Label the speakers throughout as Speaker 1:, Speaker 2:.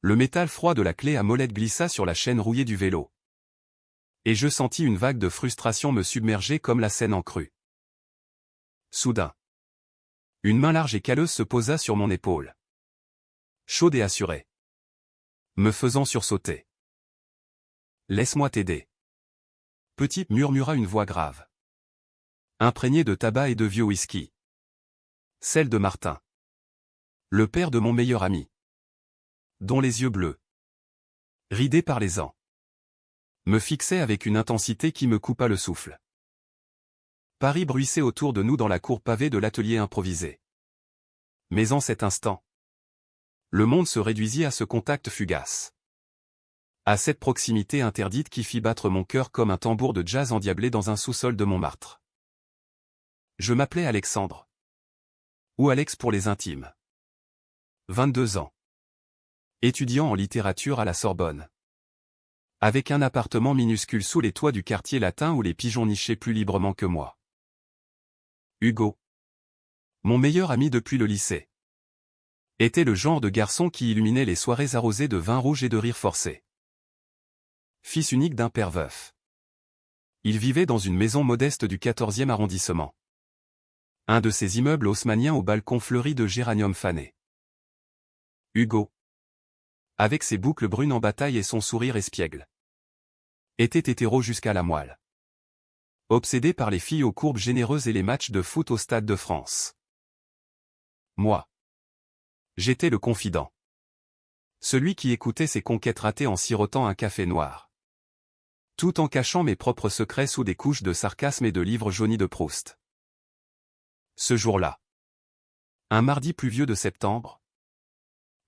Speaker 1: Le métal froid de la clé à molette glissa sur la chaîne rouillée du vélo. Et je sentis une vague de frustration me submerger comme la Seine en crue. Soudain, une main large et calleuse se posa sur mon épaule. Chaude et assurée. Me faisant sursauter. « Laisse-moi t'aider. » Petit, murmura une voix grave. Imprégnée de tabac et de vieux whisky. Celle de Martin. Le père de mon meilleur ami. Dont les yeux bleus, ridés par les ans, me fixaient avec une intensité qui me coupa le souffle. Paris bruissait autour de nous dans la cour pavée de l'atelier improvisé. Mais en cet instant, le monde se réduisit à ce contact fugace. À cette proximité interdite qui fit battre mon cœur comme un tambour de jazz endiablé dans un sous-sol de Montmartre. Je m'appelais Alexandre. Ou Alex pour les intimes. 22 ans. Étudiant en littérature à la Sorbonne. Avec un appartement minuscule sous les toits du quartier latin où les pigeons nichaient plus librement que moi. Hugo. Mon meilleur ami depuis le lycée. Était le genre de garçon qui illuminait les soirées arrosées de vin rouge et de rire forcé. Fils unique d'un père veuf. Il vivait dans une maison modeste du 14e arrondissement. Un de ces immeubles haussmanniens au balcon fleuri de géranium fané. Hugo. Avec ses boucles brunes en bataille et son sourire espiègle. Était hétéro jusqu'à la moelle. Obsédé par les filles aux courbes généreuses et les matchs de foot au Stade de France. Moi. J'étais le confident. Celui qui écoutait ses conquêtes ratées en sirotant un café noir. Tout en cachant mes propres secrets sous des couches de sarcasme et de livres jaunis de Proust. Ce jour-là. Un mardi pluvieux de septembre.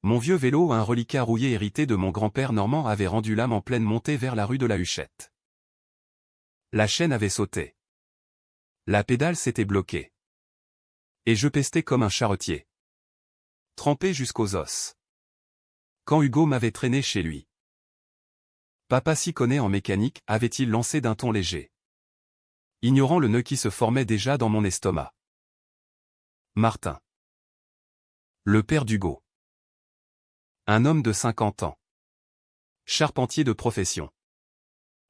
Speaker 1: Mon vieux vélo, un reliquat rouillé hérité de mon grand-père normand, avait rendu l'âme en pleine montée vers la rue de la Huchette. La chaîne avait sauté. La pédale s'était bloquée. Et je pestais comme un charretier. Trempé jusqu'aux os. Quand Hugo m'avait traîné chez lui. Papa s'y connaît en mécanique, avait-il lancé d'un ton léger. Ignorant le nœud qui se formait déjà dans mon estomac. Martin. Le père d'Hugo. Un homme de 50 ans. Charpentier de profession.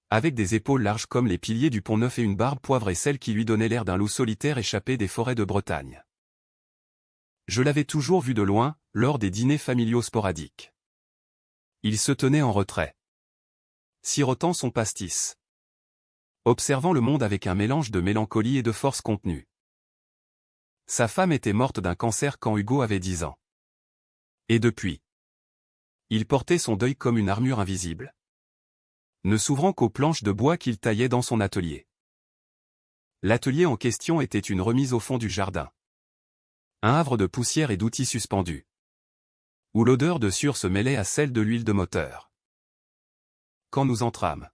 Speaker 1: Avec des épaules larges comme les piliers du Pont-Neuf et une barbe poivrée, celle qui lui donnait l'air d'un loup solitaire échappé des forêts de Bretagne. Je l'avais toujours vu de loin, lors des dîners familiaux sporadiques. Il se tenait en retrait. Sirotant son pastis. Observant le monde avec un mélange de mélancolie et de force contenue. Sa femme était morte d'un cancer quand Hugo avait 10 ans. Et depuis, il portait son deuil comme une armure invisible. Ne s'ouvrant qu'aux planches de bois qu'il taillait dans son atelier. L'atelier en question était une remise au fond du jardin. Un havre de poussière et d'outils suspendus. Où l'odeur de sueur se mêlait à celle de l'huile de moteur. Quand nous entrâmes,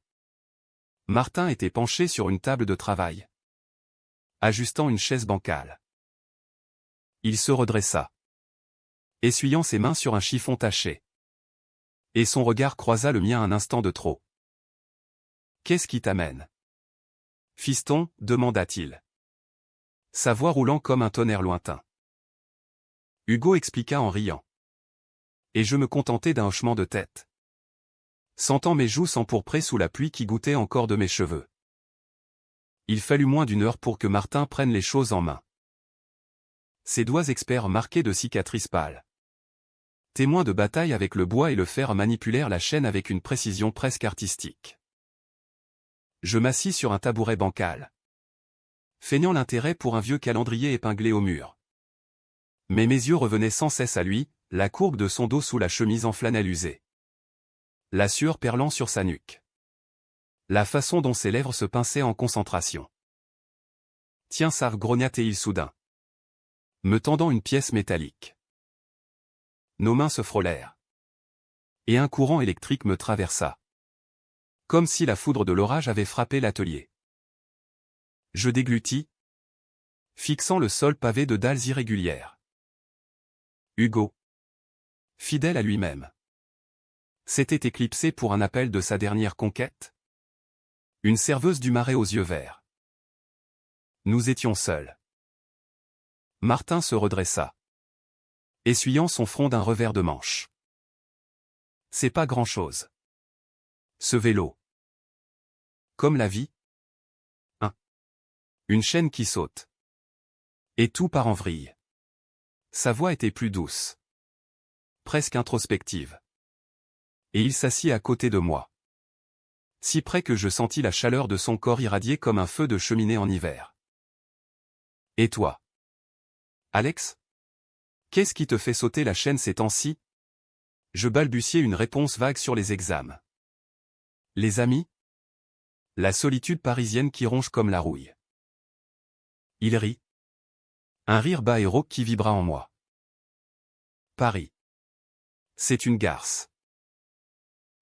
Speaker 1: Martin était penché sur une table de travail. Ajustant une chaise bancale. Il se redressa. Essuyant ses mains sur un chiffon taché. Et son regard croisa le mien un instant de trop. « Qu'est-ce qui t'amène ? » « Fiston, demanda-t-il. Sa voix roulant comme un tonnerre lointain. Hugo expliqua en riant. Et je me contentais d'un hochement de tête. Sentant mes joues s'empourprer sous la pluie qui goûtait encore de mes cheveux. Il fallut moins d'une heure pour que Martin prenne les choses en main. Ses doigts experts marqués de cicatrices pâles. Témoins de bataille avec le bois et le fer, manipulèrent la chaîne avec une précision presque artistique. Je m'assis sur un tabouret bancal. Feignant l'intérêt pour un vieux calendrier épinglé au mur. Mais mes yeux revenaient sans cesse à lui, la courbe de son dos sous la chemise en flanelle usée. La sueur perlant sur sa nuque. La façon dont ses lèvres se pinçaient en concentration. « Tiens ça, grogna-t-il soudain. Me tendant une pièce métallique. Nos mains se frôlèrent. Et un courant électrique me traversa. Comme si la foudre de l'orage avait frappé l'atelier. Je déglutis, fixant le sol pavé de dalles irrégulières. Hugo, fidèle à lui-même, s'était éclipsé pour un appel de sa dernière conquête. Une serveuse du Marais aux yeux verts. Nous étions seuls. Martin se redressa, essuyant son front d'un revers de manche. C'est pas grand-chose. Ce vélo. Comme la vie. Une chaîne qui saute. Et tout part en vrille. Sa voix était plus douce. Presque introspective. Et il s'assit à côté de moi. Si près que je sentis la chaleur de son corps irradier comme un feu de cheminée en hiver. Et toi? Alex? Qu'est-ce qui te fait sauter la chaîne ces temps-ci? Je balbutiai une réponse vague sur les examens. Les amis? La solitude parisienne qui ronge comme la rouille. Il rit. Un rire bas et rauque qui vibra en moi. Paris. C'est une garce.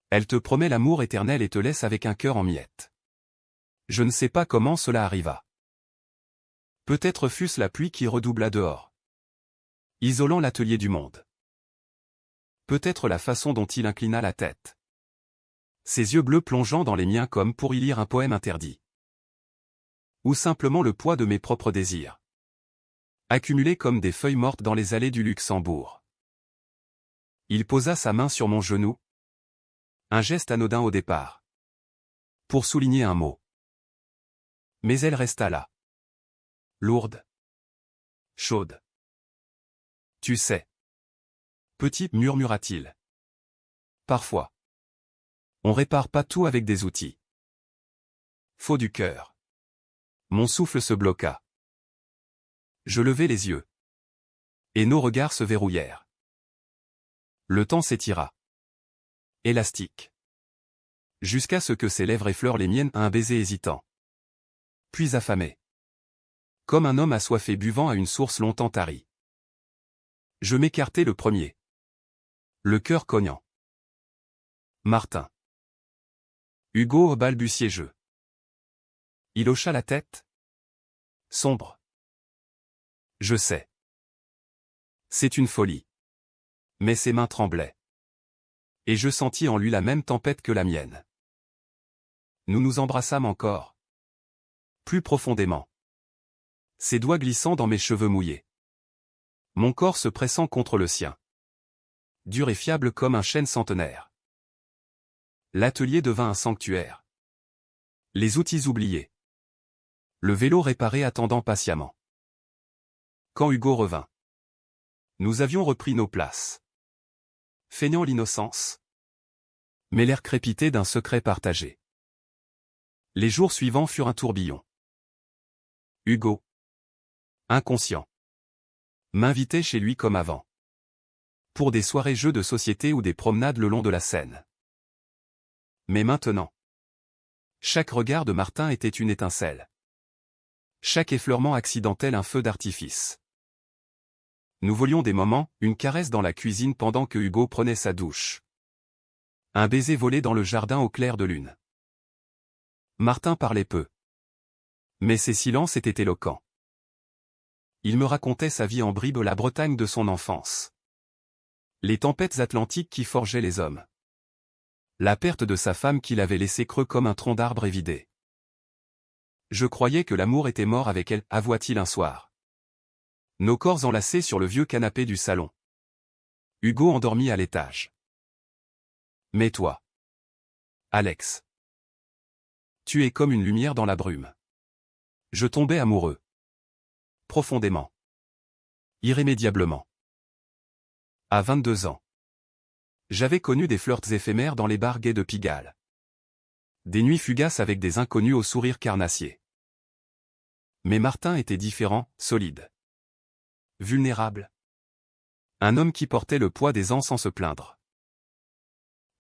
Speaker 1: Elle te promet l'amour éternel et te laisse avec un cœur en miettes. Je ne sais pas comment cela arriva. Peut-être fut-ce la pluie qui redoubla dehors, isolant l'atelier du monde. Peut-être la façon dont il inclina la tête. Ses yeux bleus plongeant dans les miens comme pour y lire un poème interdit. Ou simplement le poids de mes propres désirs. Accumulés comme des feuilles mortes dans les allées du Luxembourg. Il posa sa main sur mon genou. Un geste anodin au départ. Pour souligner un mot. Mais elle resta là. Lourde. Chaude. Tu sais. Petit, murmura-t-il. Parfois. On répare pas tout avec des outils. Faux du cœur. Mon souffle se bloqua. Je levai les yeux. Et nos regards se verrouillèrent. Le temps s'étira. Élastique. Jusqu'à ce que ses lèvres effleurent les miennes à un baiser hésitant. Puis affamé. Comme un homme assoiffé buvant à une source longtemps tarie. Je m'écartai le premier. Le cœur cognant. Martin. Hugo balbutiai je. Il hocha la tête. Sombre. Je sais. C'est une folie. Mais ses mains tremblaient. Et je sentis en lui la même tempête que la mienne. Nous nous embrassâmes encore. Plus profondément. Ses doigts glissant dans mes cheveux mouillés. Mon corps se pressant contre le sien. Dur et fiable comme un chêne centenaire. L'atelier devint un sanctuaire. Les outils oubliés. Le vélo réparé attendant patiemment. Quand Hugo revint. Nous avions repris nos places. Feignant l'innocence. Mais l'air crépité d'un secret partagé. Les jours suivants furent un tourbillon. Hugo. Inconscient. M'invitait chez lui comme avant. Pour des soirées jeux de société ou des promenades le long de la Seine. Mais maintenant. Chaque regard de Martin était une étincelle. Chaque effleurement accidentel un feu d'artifice. Nous volions des moments, une caresse dans la cuisine pendant que Hugo prenait sa douche. Un baiser volé dans le jardin au clair de lune. Martin parlait peu. Mais ses silences étaient éloquents. Il me racontait sa vie en bribes, la Bretagne de son enfance. Les tempêtes atlantiques qui forgeaient les hommes. La perte de sa femme qu'il avait laissé creux comme un tronc d'arbre évidé. Je croyais que l'amour était mort avec elle, avoua-t-il un soir. Nos corps enlacés sur le vieux canapé du salon. Hugo endormi à l'étage. Mais toi, Alex, tu es comme une lumière dans la brume. Je tombais amoureux. Profondément. Irrémédiablement. À 22 ans. J'avais connu des flirts éphémères dans les bars gays de Pigalle. Des nuits fugaces avec des inconnus au sourire carnassier. Mais Martin était différent, solide. Vulnérable. Un homme qui portait le poids des ans sans se plaindre.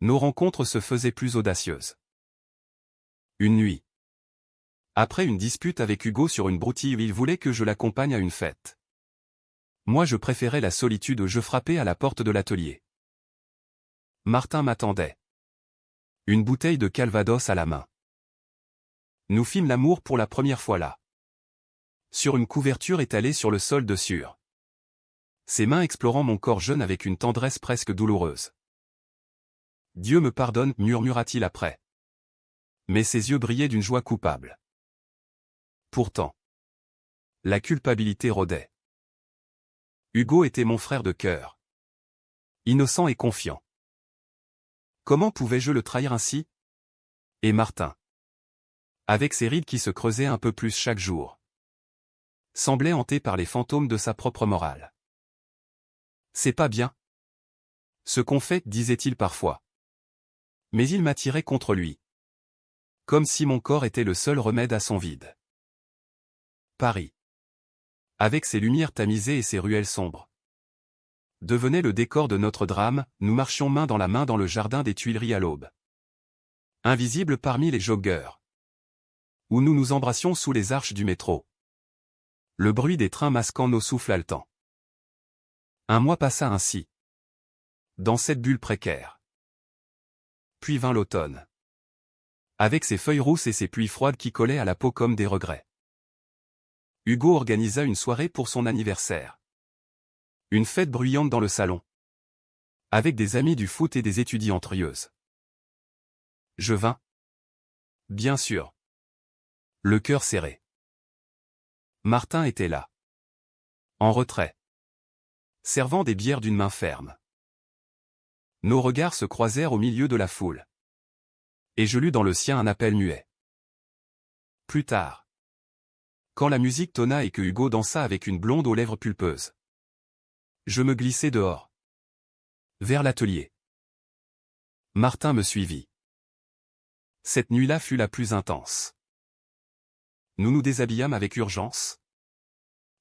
Speaker 1: Nos rencontres se faisaient plus audacieuses. Une nuit. Après une dispute avec Hugo sur une broutille, il voulait que je l'accompagne à une fête. Moi je préférais la solitude, je frappais à la porte de l'atelier. Martin m'attendait. Une bouteille de Calvados à la main. Nous fîmes l'amour pour la première fois là. Sur une couverture étalée sur le sol de sur. Ses mains explorant mon corps jeune avec une tendresse presque douloureuse. Dieu me pardonne, murmura-t-il après. Mais ses yeux brillaient d'une joie coupable. Pourtant. La culpabilité rôdait. Hugo était mon frère de cœur. Innocent et confiant. Comment pouvais-je le trahir ainsi? Et Martin, avec ses rides qui se creusaient un peu plus chaque jour, semblait hanté par les fantômes de sa propre morale. C'est pas bien ce qu'on fait, disait-il parfois. Mais il m'attirait contre lui. Comme si mon corps était le seul remède à son vide. Paris, avec ses lumières tamisées et ses ruelles sombres, devenait le décor de notre drame. Nous marchions main dans la main dans le jardin des Tuileries à l'aube. Invisibles parmi les joggeurs. Où nous nous embrassions sous les arches du métro. Le bruit des trains masquant nos souffles haletants. Un mois passa ainsi. Dans cette bulle précaire. Puis vint l'automne. Avec ses feuilles rousses et ses pluies froides qui collaient à la peau comme des regrets. Hugo organisa une soirée pour son anniversaire. Une fête bruyante dans le salon. Avec des amis du foot et des étudiantes rieuses. Je vins. Bien sûr. Le cœur serré. Martin était là. En retrait. Servant des bières d'une main ferme. Nos regards se croisèrent au milieu de la foule. Et je lus dans le sien un appel muet. Plus tard. Quand la musique tonna et que Hugo dansa avec une blonde aux lèvres pulpeuses. Je me glissai dehors. Vers l'atelier. Martin me suivit. Cette nuit-là fut la plus intense. Nous nous déshabillâmes avec urgence.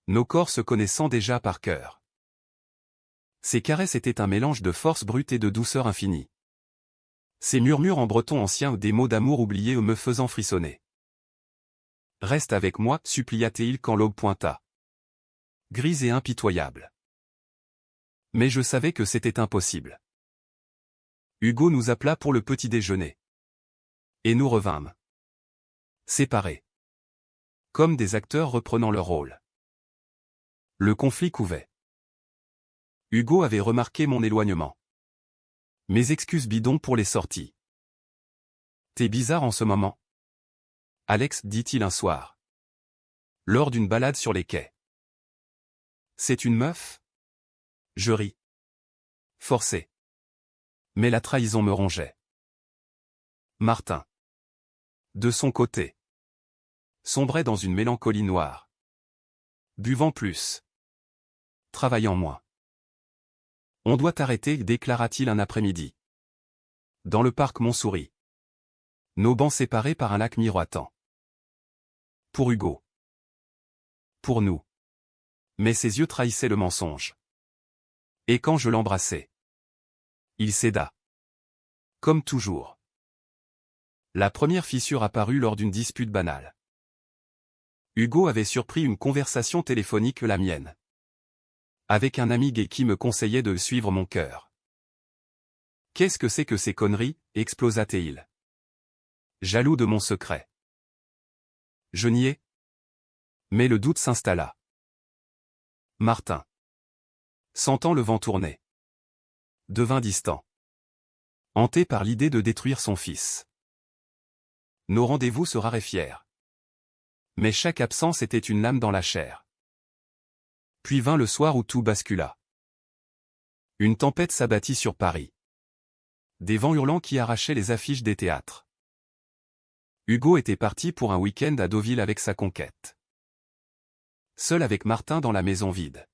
Speaker 1: Nos corps se connaissant déjà par cœur. Ses caresses étaient un mélange de force brute et de douceur infinie. Ses murmures en breton ancien ou des mots d'amour oubliés me faisant frissonner. Reste avec moi, supplia-t-il quand l'aube pointa. Grise et impitoyable. Mais je savais que c'était impossible. Hugo nous appela pour le petit déjeuner. Et nous revînmes. Séparés. Comme des acteurs reprenant leur rôle. Le conflit couvait. Hugo avait remarqué mon éloignement. Mes excuses bidons pour les sorties. T'es bizarre en ce moment. Alex, dit-il un soir. Lors d'une balade sur les quais. C'est une meuf? Je ris. Forcé. Mais la trahison me rongeait. Martin. De son côté. Sombrait dans une mélancolie noire. Buvant plus. Travaillant moins. On doit t'arrêter, déclara-t-il un après-midi. Dans le parc Montsouris. Nos bancs séparés par un lac miroitant. Pour Hugo. Pour nous. Mais ses yeux trahissaient le mensonge. Et quand je l'embrassai. Il céda. Comme toujours. La première fissure apparut lors d'une dispute banale. Hugo avait surpris une conversation téléphonique, la mienne. Avec un ami gay qui me conseillait de suivre mon cœur. Qu'est-ce que c'est que ces conneries, explosa-t-il. Jaloux de mon secret. Je niai. Mais le doute s'installa. Martin. Sentant le vent tourner. Devint distant. Hanté par l'idée de détruire son fils. Nos rendez-vous se raréfièrent. Mais chaque absence était une lame dans la chair. Puis vint le soir où tout bascula. Une tempête s'abattit sur Paris. Des vents hurlants qui arrachaient les affiches des théâtres. Hugo était parti pour un week-end à Deauville avec sa conquête. Seul avec Martin dans la maison vide.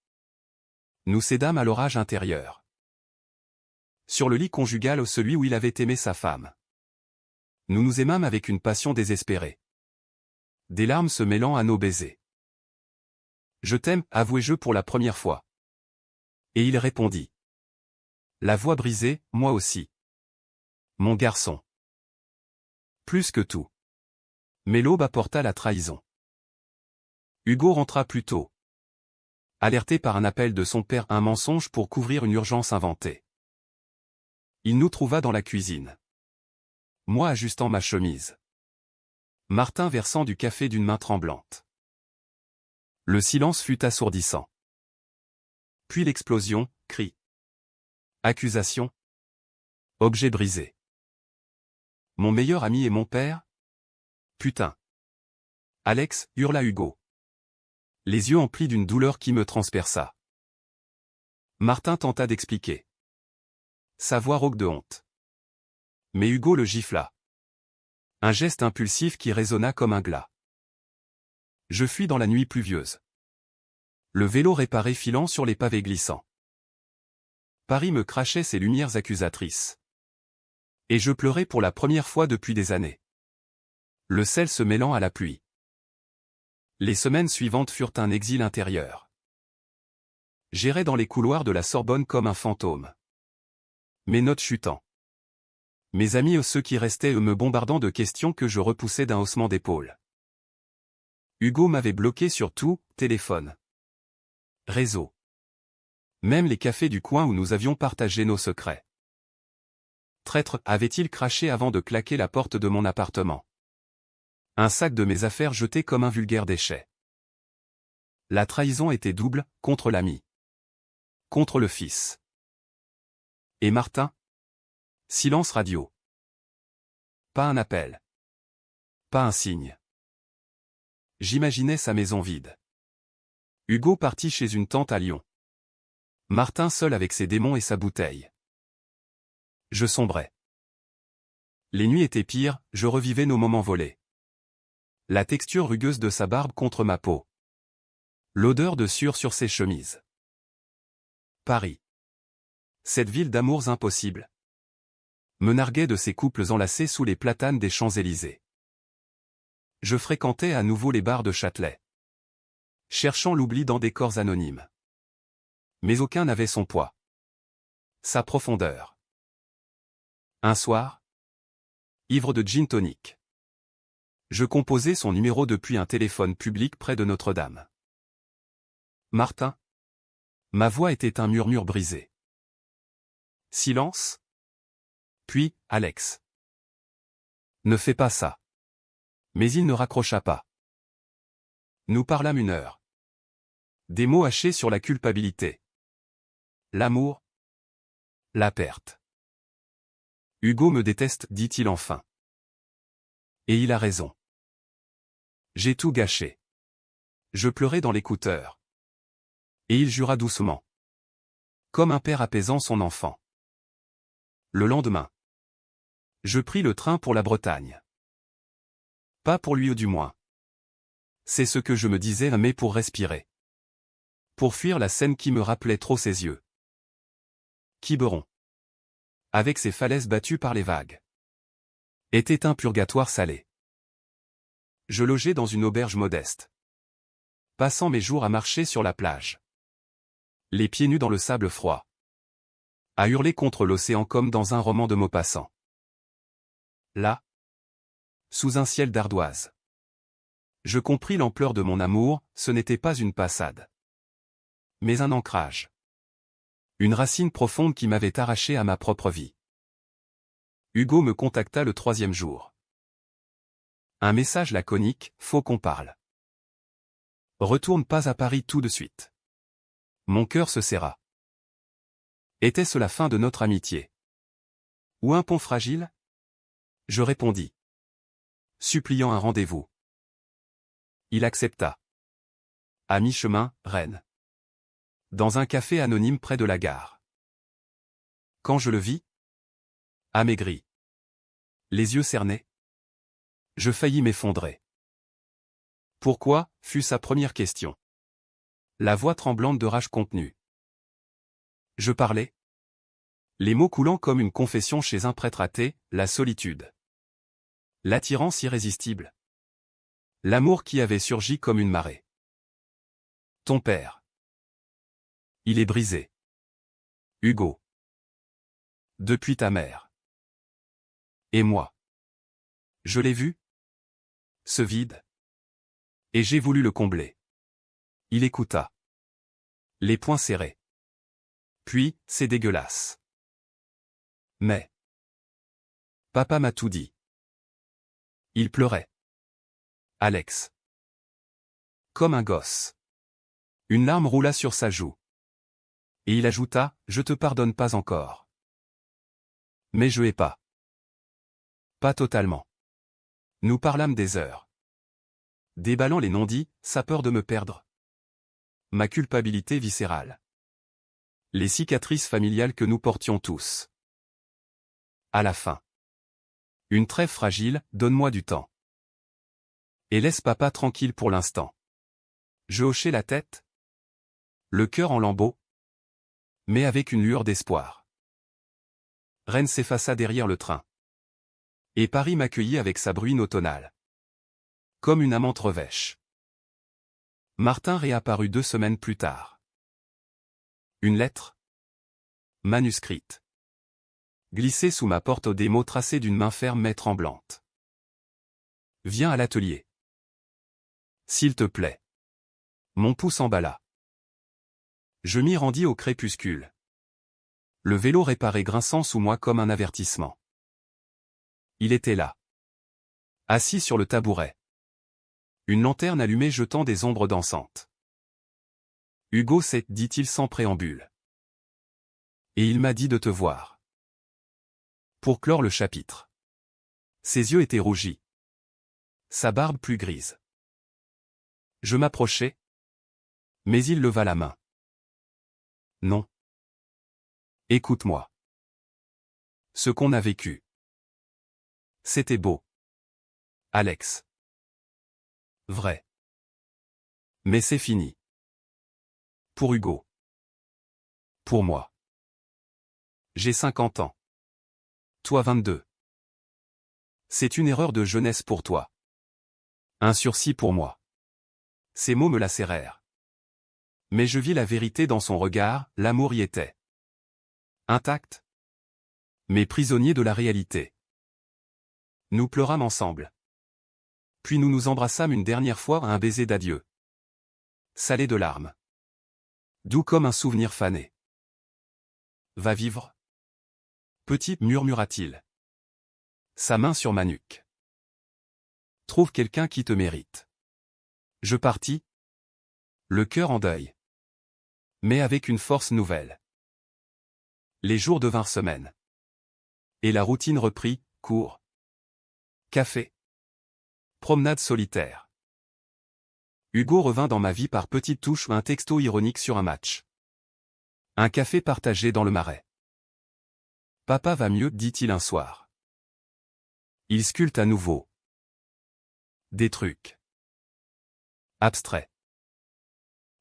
Speaker 1: Nous cédâmes à l'orage intérieur. Sur le lit conjugal, celui où il avait aimé sa femme. Nous nous aimâmes avec une passion désespérée. Des larmes se mêlant à nos baisers. Je t'aime, avouai-je pour la première fois. Et il répondit. La voix brisée, moi aussi. Mon garçon. Plus que tout. Mais l'aube apporta la trahison. Hugo rentra plus tôt. Alerté par un appel de son père, un mensonge pour couvrir une urgence inventée. Il nous trouva dans la cuisine. Moi ajustant ma chemise. Martin versant du café d'une main tremblante. Le silence fut assourdissant. Puis l'explosion, cri. Accusation. Objet brisé. Mon meilleur ami et mon père? Putain. Alex, hurla Hugo. Les yeux emplis d'une douleur qui me transperça. Martin tenta d'expliquer. Sa voix rauque de honte. Mais Hugo le gifla. Un geste impulsif qui résonna comme un glas. Je fuis dans la nuit pluvieuse. Le vélo réparé filant sur les pavés glissants. Paris me crachait ses lumières accusatrices. Et je pleurais pour la première fois depuis des années. Le sel se mêlant à la pluie. Les semaines suivantes furent un exil intérieur. J'errais dans les couloirs de la Sorbonne comme un fantôme. Mes notes chutant. Mes amis ceux qui restaient me bombardant de questions que je repoussais d'un haussement d'épaule. Hugo m'avait bloqué sur tout, téléphone. Réseau. Même les cafés du coin où nous avions partagé nos secrets. Traître, avait-il craché avant de claquer la porte de mon appartement. Un sac de mes affaires jeté comme un vulgaire déchet. La trahison était double, contre l'ami. Contre le fils. Et Martin? Silence radio. Pas un appel. Pas un signe. J'imaginais sa maison vide. Hugo parti chez une tante à Lyon. Martin seul avec ses démons et sa bouteille. Je sombrais. Les nuits étaient pires, je revivais nos moments volés. La texture rugueuse de sa barbe contre ma peau. L'odeur de sueur sur ses chemises. Paris. Cette ville d'amours impossibles. Me narguait de ses couples enlacés sous les platanes des Champs-Élysées. Je fréquentais à nouveau les bars de Châtelet. Cherchant l'oubli dans des corps anonymes. Mais aucun n'avait son poids. Sa profondeur. Un soir, ivre de gin tonic. Je composais son numéro depuis un téléphone public près de Notre-Dame. Martin. Ma voix était un murmure brisé. Silence. Puis, Alex. Ne fais pas ça. Mais il ne raccrocha pas. Nous parlâmes une heure. Des mots hachés sur la culpabilité. L'amour. La perte. Hugo me déteste, dit-il enfin. Et il a raison. J'ai tout gâché. Je pleurais dans l'écouteur. Et il jura doucement. Comme un père apaisant son enfant. Le lendemain. Je pris le train pour la Bretagne. Pas pour lui du moins. C'est ce que je me disais, mais pour respirer. Pour fuir la Seine qui me rappelait trop ses yeux. Quiberon. Avec ses falaises battues par les vagues. Était un purgatoire salé. Je logeais dans une auberge modeste. Passant mes jours à marcher sur la plage. Les pieds nus dans le sable froid. À hurler contre l'océan comme dans un roman de Maupassant. Là, sous un ciel d'ardoise. Je compris l'ampleur de mon amour, ce n'était pas une passade. Mais un ancrage. Une racine profonde qui m'avait arraché à ma propre vie. Hugo me contacta le 3e jour. Un message laconique, faut qu'on parle. Retourne pas à Paris tout de suite. Mon cœur se serra. Était-ce la fin de notre amitié? Ou un pont fragile? Je répondis. Suppliant un rendez-vous. Il accepta. À mi-chemin, Rennes. Dans un café anonyme près de la gare. Quand je le vis, amaigri. Les yeux cernés. Je faillis m'effondrer. Pourquoi, fut sa première question. La voix tremblante de rage contenue. Je parlais. Les mots coulant comme une confession chez un prêtre athée, la solitude. L'attirance irrésistible. L'amour qui avait surgi comme une marée. Ton père. Il est brisé. Hugo. Depuis ta mère. Et moi. Je l'ai vu. Ce vide. Et j'ai voulu le combler. Il écouta. Les poings serrés. Puis, c'est dégueulasse. Mais. Papa m'a tout dit. Il pleurait. Alex. Comme un gosse. Une larme roula sur sa joue. Et il ajouta, je te pardonne pas encore. Mais je hais pas. Pas totalement. Nous parlâmes des heures. Déballant les non-dits, sa peur de me perdre. Ma culpabilité viscérale. Les cicatrices familiales que nous portions tous. À la fin. Une trêve fragile, donne-moi du temps. Et laisse papa tranquille pour l'instant. Je hochai la tête, le cœur en lambeaux, mais avec une lueur d'espoir. Rennes s'effaça derrière le train. Et Paris m'accueillit avec sa bruine automnale. Comme une amante revêche. Martin réapparut 2 semaines plus tard. Une lettre, manuscrite, glissée sous ma porte des mots tracés d'une main ferme mais tremblante. Viens à l'atelier. S'il te plaît. Mon pouce emballa. Je m'y rendis au crépuscule. Le vélo réparé grinçant sous moi comme un avertissement. Il était là. Assis sur le tabouret. Une lanterne allumée jetant des ombres dansantes. Hugo, c'est, dit-il sans préambule. Et il m'a dit de te voir. Pour clore le chapitre. Ses yeux étaient rougis. Sa barbe plus grise. Je m'approchai. Mais il leva la main. Non. Écoute-moi. Ce qu'on a vécu. C'était beau. Alex. Vrai. Mais c'est fini. Pour Hugo. Pour moi. J'ai 50 ans. Toi 22. C'est une erreur de jeunesse pour toi. Un sursis pour moi. Ces mots me lacérèrent. Mais je vis la vérité dans son regard, l'amour y était. Intact. Mais prisonnier de la réalité. Nous pleurâmes ensemble. Puis nous nous embrassâmes une dernière fois à un baiser d'adieu. Salé de larmes. Doux comme un souvenir fané. Va vivre. Petit, murmura-t-il. Sa main sur ma nuque. Trouve quelqu'un qui te mérite. Je partis. Le cœur en deuil. Mais avec une force nouvelle. Les jours devinrent semaines. Et la routine reprit, cours. Café. Promenade solitaire. Hugo revint dans ma vie par petites touches, un texto ironique sur un match. Un café partagé dans le marais. Papa va mieux, dit-il un soir. Il sculpte à nouveau. Des trucs. Abstraits.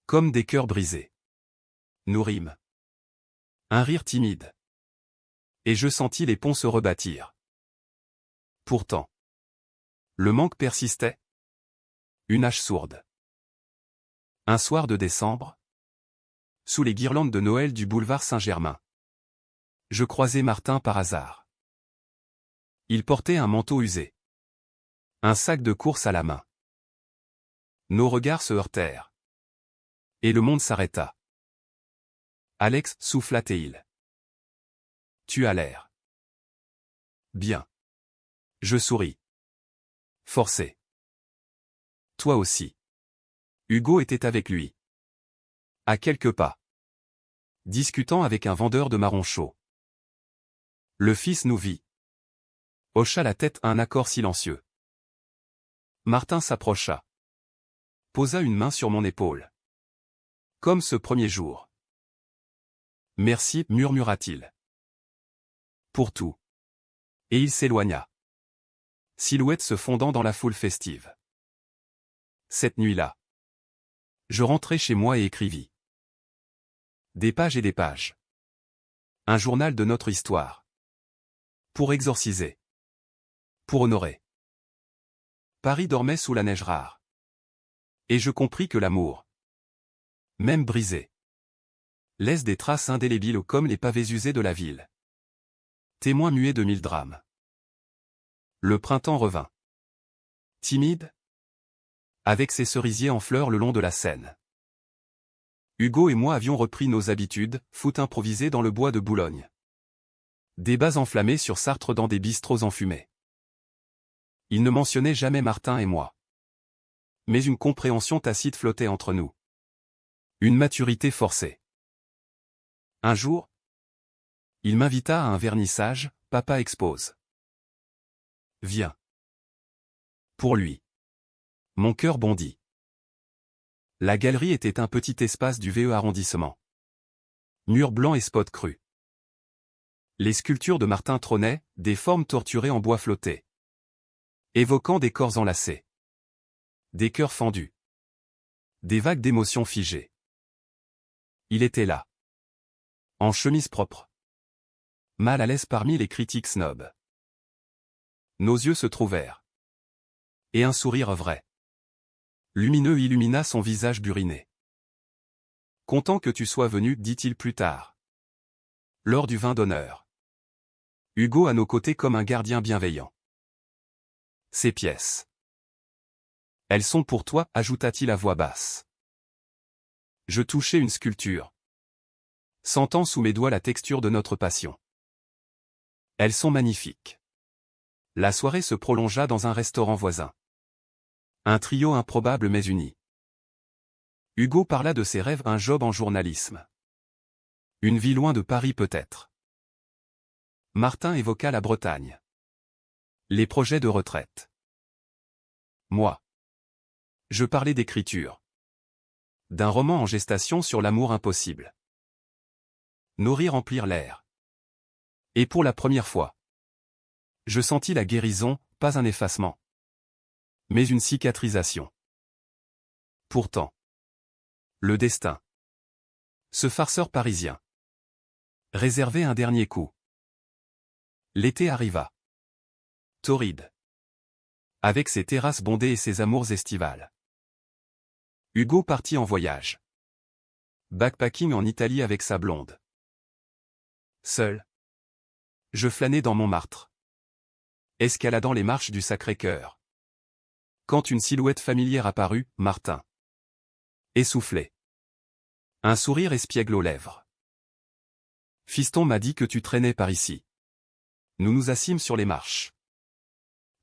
Speaker 1: Comme des cœurs brisés. Nous rîmes. Un rire timide. Et je sentis les ponts se rebâtir. Pourtant. Le manque persistait. Une hache sourde. Un soir de décembre. Sous les guirlandes de Noël du boulevard Saint-Germain. Je croisai Martin par hasard. Il portait un manteau usé. Un sac de course à la main. Nos regards se heurtèrent. Et le monde s'arrêta. Alex, souffla-t-il. Tu as l'air. Bien. Je souris. Forcé. Toi aussi. Hugo était avec lui. À quelques pas. Discutant avec un vendeur de marrons chauds. Le fils nous vit. Hocha la tête à un accord silencieux. Martin s'approcha. Posa une main sur mon épaule. Comme ce premier jour. Merci, murmura-t-il. Pour tout. Et il s'éloigna. Silhouette se fondant dans la foule festive. Cette nuit-là. Je rentrai chez moi et écrivis. Des pages et des pages. Un journal de notre histoire. Pour exorciser. Pour honorer. Paris dormait sous la neige rare. Et je compris que l'amour, même brisé, laisse des traces indélébiles comme les pavés usés de la ville. Témoin muet de 1000 drames. Le printemps revint. Timide. Avec ses cerisiers en fleurs le long de la Seine. Hugo et moi avions repris nos habitudes, foot improvisé dans le bois de Boulogne. Débats enflammés sur Sartre dans des bistrots enfumés. Il ne mentionnait jamais Martin et moi. Mais une compréhension tacite flottait entre nous. Une maturité forcée. Un jour, il m'invita à un vernissage, Papa expose. Viens. Pour lui. Mon cœur bondit. La galerie était un petit espace du VE arrondissement. Murs blancs et spots crus. Les sculptures de Martin trônaient, des formes torturées en bois flotté, évoquant des corps enlacés, des cœurs fendus, des vagues d'émotions figées. Il était là, en chemise propre, mal à l'aise parmi les critiques snobs. Nos yeux se trouvèrent. Et un sourire vrai, lumineux illumina son visage buriné. « Content que tu sois venu, dit-il plus tard. Lors du vin d'honneur. Hugo à nos côtés comme un gardien bienveillant. Ces pièces. Elles sont pour toi, ajouta-t-il à voix basse. Je touchai une sculpture, sentant sous mes doigts la texture de notre passion. Elles sont magnifiques. La soirée se prolongea dans un restaurant voisin. Un trio improbable mais uni. Hugo parla de ses rêves, un job en journalisme. Une vie loin de Paris peut-être. Martin évoqua la Bretagne. Les projets de retraite. Moi. Je parlais d'écriture. D'un roman en gestation sur l'amour impossible. Nos rires remplirent l'air. Et pour la première fois, je sentis la guérison, pas un effacement, mais une cicatrisation. Pourtant, le destin, ce farceur parisien, réservait un dernier coup. L'été arriva. Torride. Avec ses terrasses bondées et ses amours estivales. Hugo partit en voyage. Backpacking en Italie avec sa blonde. Seul. Je flânais dans Montmartre, escaladant les marches du Sacré-Cœur. Quand une silhouette familière apparut, Martin. Essoufflé. Un sourire espiègle aux lèvres. Fiston m'a dit que tu traînais par ici. Nous nous assîmes sur les marches,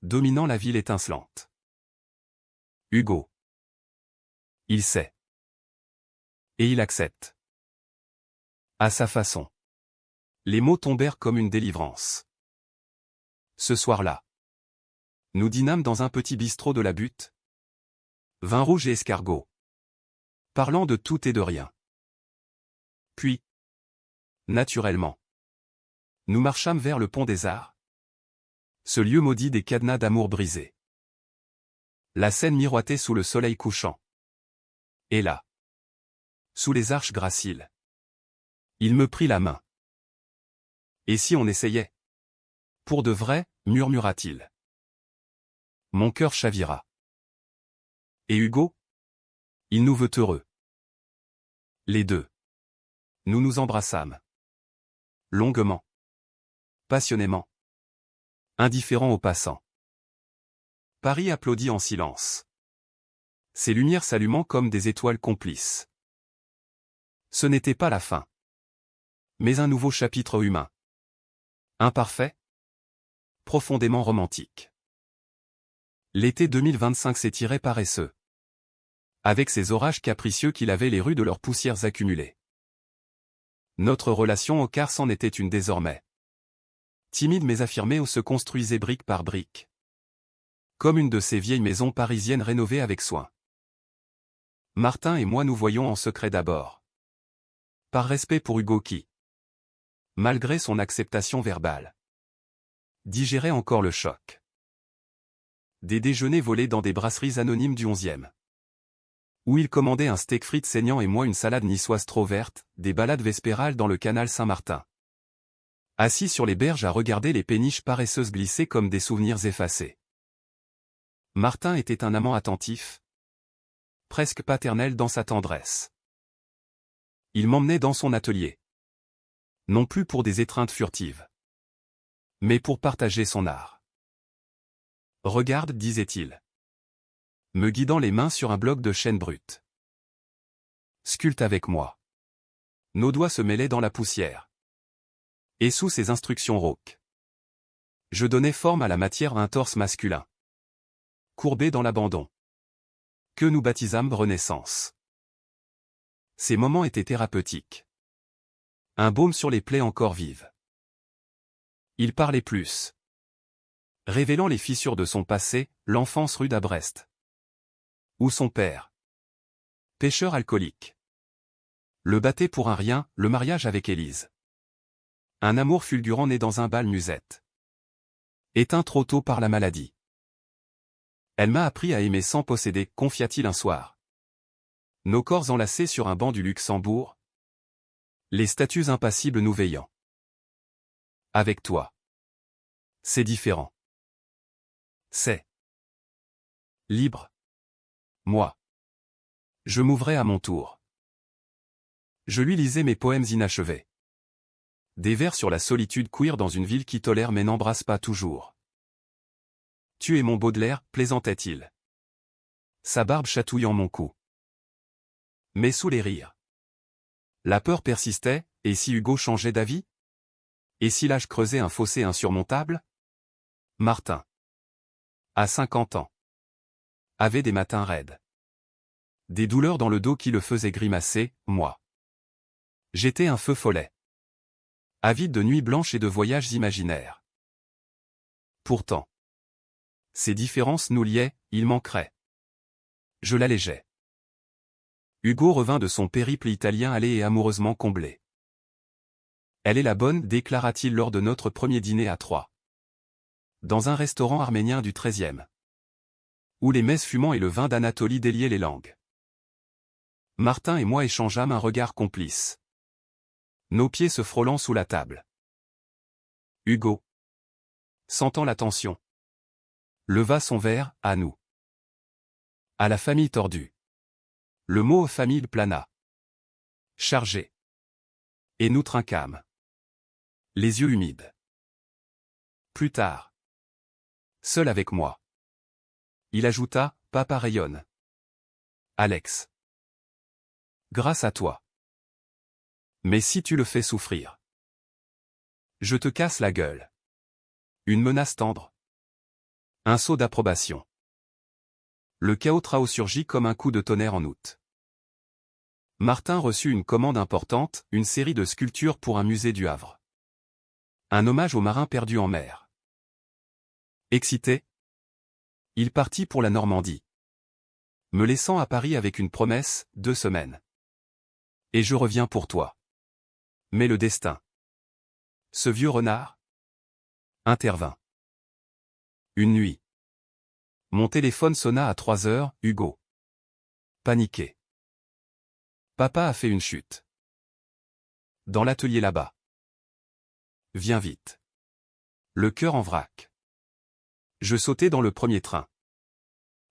Speaker 1: dominant la ville étincelante. Hugo. Il sait. Et il accepte. À sa façon. Les mots tombèrent comme une délivrance. Ce soir-là, nous dînâmes dans un petit bistrot de la Butte. Vin rouge et escargot. Parlant de tout et de rien. Puis, naturellement, nous marchâmes vers le pont des Arts. Ce lieu maudit des cadenas d'amour brisés. La Seine miroitait sous le soleil couchant. Et là, sous les arches graciles, il me prit la main. Et si on essayait? Pour de vrai, murmura-t-il. Mon cœur chavira. Et Hugo? Il nous veut heureux. Les deux. Nous nous embrassâmes. Longuement. Passionnément. Indifférents aux passants. Paris applaudit en silence. Ses lumières s'allumant comme des étoiles complices. Ce n'était pas la fin. Mais un nouveau chapitre humain. Imparfait. Profondément romantique. L'été 2025 s'étirait paresseux. Avec ces orages capricieux qui lavaient les rues de leurs poussières accumulées. Notre relation au quart s'en était une désormais. Timide mais affirmée où se construisait brique par brique. Comme une de ces vieilles maisons parisiennes rénovées avec soin. Martin et moi nous voyons en secret d'abord. Par respect pour Hugo qui, malgré son acceptation verbale, digérait encore le choc. Des déjeuners volés dans des brasseries anonymes du 11e. Où il commandait un steak frites saignant et moi une salade niçoise trop verte, des balades vespérales dans le canal Saint-Martin. Assis sur les berges à regarder les péniches paresseuses glisser comme des souvenirs effacés. Martin était un amant attentif, presque paternel dans sa tendresse. Il m'emmenait dans son atelier. Non plus pour des étreintes furtives, mais pour partager son art. Regarde, disait-il, me guidant les mains sur un bloc de chêne brut. Sculpte avec moi. Nos doigts se mêlaient dans la poussière. Et sous ses instructions rauques, je donnais forme à la matière à un torse masculin, courbé dans l'abandon, que nous baptisâmes Renaissance. Ces moments étaient thérapeutiques. Un baume sur les plaies encore vives. Il parlait plus, révélant les fissures de son passé, l'enfance rude à Brest. Où son père, pêcheur alcoolique, le battait pour un rien, le mariage avec Élise. Un amour fulgurant né dans un bal musette. Éteint trop tôt par la maladie. Elle m'a appris à aimer sans posséder, confia-t-il un soir. Nos corps enlacés sur un banc du Luxembourg. Les statues impassibles nous veillant. Avec toi. C'est différent. C'est libre. Moi. Je m'ouvrais à mon tour. Je lui lisais mes poèmes inachevés. Des vers sur la solitude queer dans une ville qui tolère mais n'embrasse pas toujours. Tu es mon Baudelaire, plaisantait-il. Sa barbe chatouillant mon cou. Mais sous les rires. La peur persistait, et si Hugo changeait d'avis? Et si l'âge creusait un fossé insurmontable? Martin. À 50 ans. Avait des matins raides. Des douleurs dans le dos qui le faisaient grimacer, moi. J'étais un feu follet. Avide de nuits blanches et de voyages imaginaires. Pourtant. Ces différences nous liaient, il manquerait. Je l'allégeais. Hugo revint de son périple italien allé et amoureusement comblé. Elle est la bonne, déclara-t-il lors de notre premier dîner à Troyes. Dans un restaurant arménien du XIIIe. Où les messes fumant et le vin d'Anatolie déliaient les langues. Martin et moi échangeâmes un regard complice. Nos pieds se frôlant sous la table. Hugo. Sentant la tension. Leva son verre, à nous. À la famille tordue. Le mot famille plana. Chargé. Et nous trinquâmes. Les yeux humides. Plus tard. Seul avec moi. Il ajouta, papa rayonne. Alex. Grâce à toi. Mais si tu le fais souffrir. Je te casse la gueule. Une menace tendre. Un saut d'approbation. Le chaos trao surgit comme un coup de tonnerre en août. Martin reçut une commande importante, une série de sculptures pour un musée du Havre. Un hommage aux marins perdus en mer. Excité, il partit pour la Normandie. Me laissant à Paris avec une promesse, 2 semaines. Et je reviens pour toi. Mais le destin. Ce vieux renard intervint. Une nuit. Mon téléphone sonna à 3 heures, Hugo. Paniqué. Papa a fait une chute. Dans l'atelier là-bas. Viens vite. Le cœur en vrac. Je sautai dans le premier train.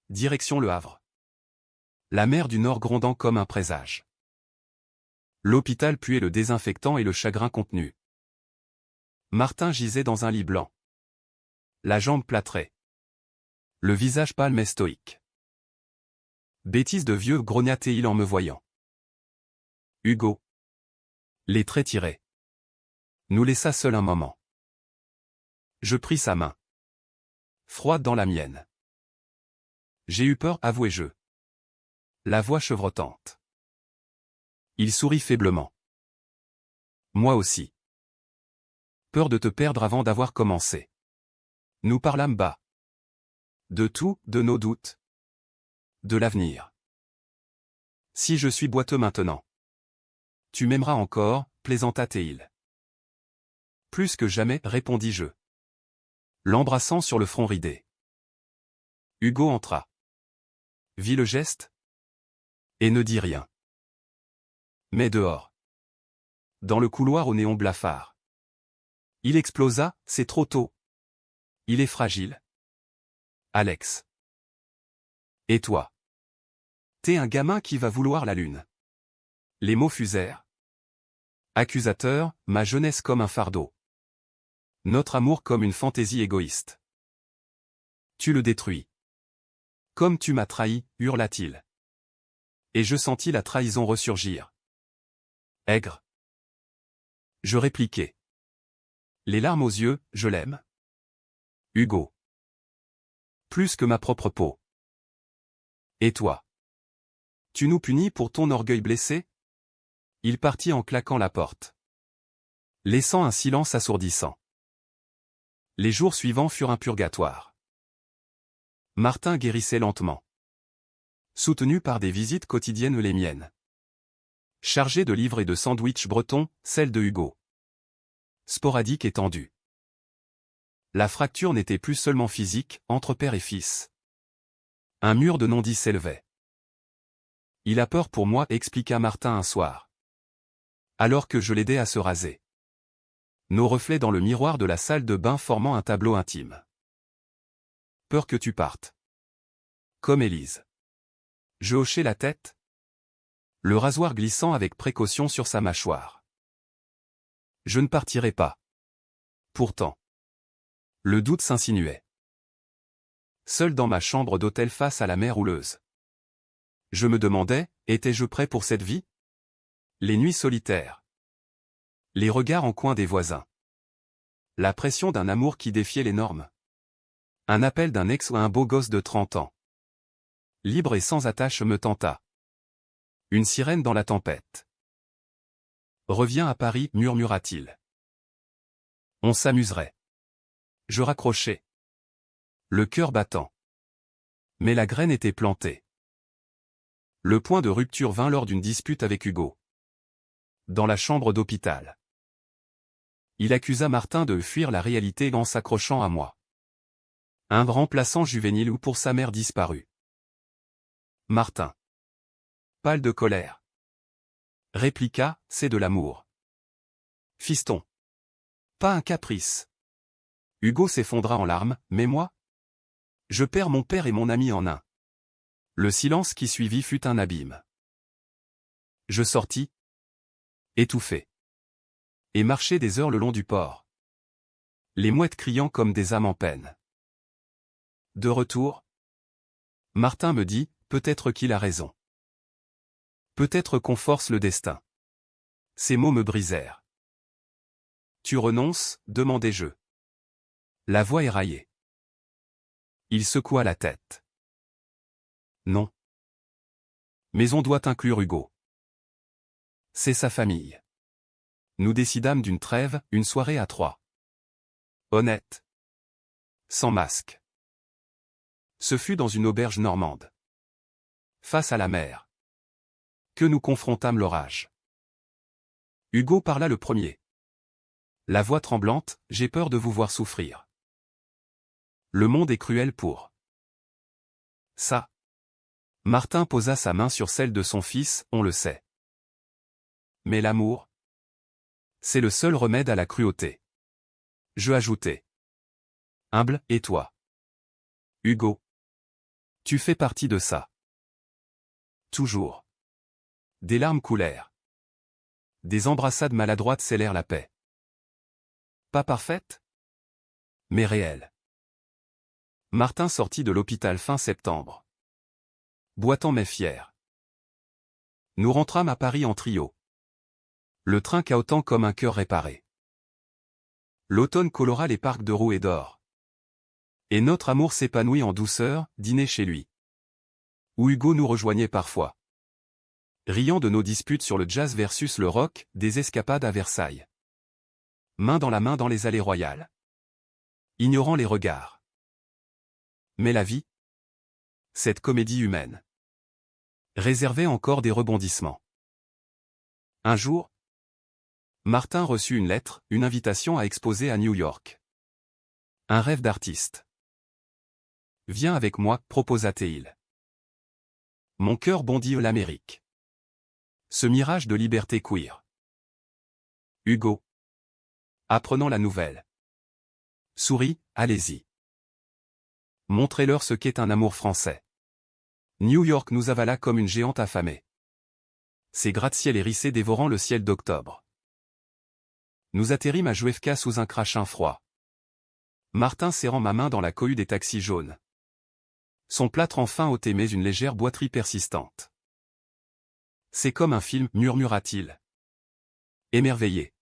Speaker 1: Direction Le Havre. La mer du Nord grondant comme un présage. L'hôpital puait le désinfectant et le chagrin contenu. Martin gisait dans un lit blanc. La jambe plâtrée. Le visage pâle mais stoïque. Bêtise de vieux, grognatait-il en me voyant. Hugo. Les traits tirés. Nous laissa seuls un moment. Je pris sa main. Froide dans la mienne. J'ai eu peur, avouai-je. La voix chevrotante. Il sourit faiblement. Moi aussi. Peur de te perdre avant d'avoir commencé. Nous parlâmes bas. De tout, de nos doutes. De l'avenir. Si je suis boiteux maintenant. Tu m'aimeras encore, plaisanta-t-il. Plus que jamais, répondis-je. L'embrassant sur le front ridé. Hugo entra. Vit le geste. Et ne dit rien. Mais dehors. Dans le couloir au néon blafard. Il explosa, c'est trop tôt. Il est fragile. Alex. Et toi? T'es un gamin qui va vouloir la lune. Les mots fusèrent. Accusateur, ma jeunesse comme un fardeau. Notre amour comme une fantaisie égoïste. Tu le détruis. Comme tu m'as trahi, hurla-t-il. Et je sentis la trahison ressurgir. Aigre. Je répliquai. Les larmes aux yeux, je l'aime. Hugo. Plus que ma propre peau. Et toi? Tu nous punis pour ton orgueil blessé? Il partit en claquant la porte. Laissant un silence assourdissant. Les jours suivants furent un purgatoire. Martin guérissait lentement. Soutenu par des visites quotidiennes les miennes. Chargé de livres et de sandwichs bretons, celles de Hugo. sporadique et tendue. La fracture n'était plus seulement physique, entre père et fils. Un mur de non-dit s'élevait. Il a peur pour moi, expliqua Martin un soir. Alors que je l'aidais à se raser. Nos reflets dans le miroir de la salle de bain formant un tableau intime. Peur que tu partes. Comme Élise. Je hochai la tête. Le rasoir glissant avec précaution sur sa mâchoire. Je ne partirai pas. Pourtant. Le doute s'insinuait. Seul dans ma chambre d'hôtel face à la mer houleuse. Je me demandais, étais-je prêt pour cette vie? Les nuits solitaires. Les regards en coin des voisins. La pression d'un amour qui défiait les normes. Un appel d'un ex ou un beau gosse de 30 ans. Libre et sans attache me tenta. Une sirène dans la tempête. Reviens à Paris, murmura-t-il. On s'amuserait. Je raccrochai. Le cœur battant. Mais la graine était plantée. Le point de rupture vint lors d'une dispute avec Hugo. Dans la chambre d'hôpital. Il accusa Martin de fuir la réalité en s'accrochant à moi. Un remplaçant juvénile ou pour sa mère disparue. Martin. Pâle de colère. Répliqua, c'est de l'amour. Fiston. Pas un caprice. Hugo s'effondra en larmes, mais moi? Je perds mon père et mon ami en un. Le silence qui suivit fut un abîme. Je sortis. Étouffé. Et marchai des heures le long du port. Les mouettes criant comme des âmes en peine. De retour. Martin me dit, peut-être qu'il a raison. Peut-être qu'on force le destin. Ces mots me brisèrent. Tu renonces, demandai-je. La voix éraillée. Il secoua la tête. Non. Mais on doit inclure Hugo. C'est sa famille. Nous décidâmes d'une trêve, une soirée à 3. Honnête. Sans masque. Ce fut dans une auberge normande. Face à la mer. Que nous confrontâmes l'orage. Hugo parla le premier. La voix tremblante, j'ai peur de vous voir souffrir. Le monde est cruel pour ça. Martin posa sa main sur celle de son fils, on le sait. Mais l'amour, c'est le seul remède à la cruauté. Je ajoutai. Humble, et toi? Hugo. Tu fais partie de ça. Toujours. Des larmes coulèrent. Des embrassades maladroites scellèrent la paix. Pas parfaite? Mais réelle. Martin sortit de l'hôpital fin septembre. Boitant mais fier. Nous rentrâmes à Paris en trio. Le train cahotant comme un cœur réparé. L'automne colora les parcs de roue et d'or. Et notre amour s'épanouit en douceur, dîner chez lui. Où Hugo nous rejoignait parfois. Riant de nos disputes sur le jazz versus le rock, des escapades à Versailles. Main dans la main dans les allées royales. Ignorant les regards. Mais la vie? Cette comédie humaine. Réservait encore des rebondissements. Un jour, Martin reçut une lettre, une invitation à exposer à New York. Un rêve d'artiste. Viens avec moi, proposa-t-il. Mon cœur bondit à l'Amérique. Ce mirage de liberté queer. Hugo. Apprenant la nouvelle. Souris, allez-y. Montrez-leur ce qu'est un amour français. New York nous avala comme une géante affamée. Ses gratte-ciel hérissés dévorant le ciel d'octobre. Nous atterrîmes à Juevka sous un crachin froid. Martin serrant ma main dans la cohue des taxis jaunes. Son plâtre enfin ôté mais une légère boiterie persistante. C'est comme un film, murmura-t-il. Émerveillé.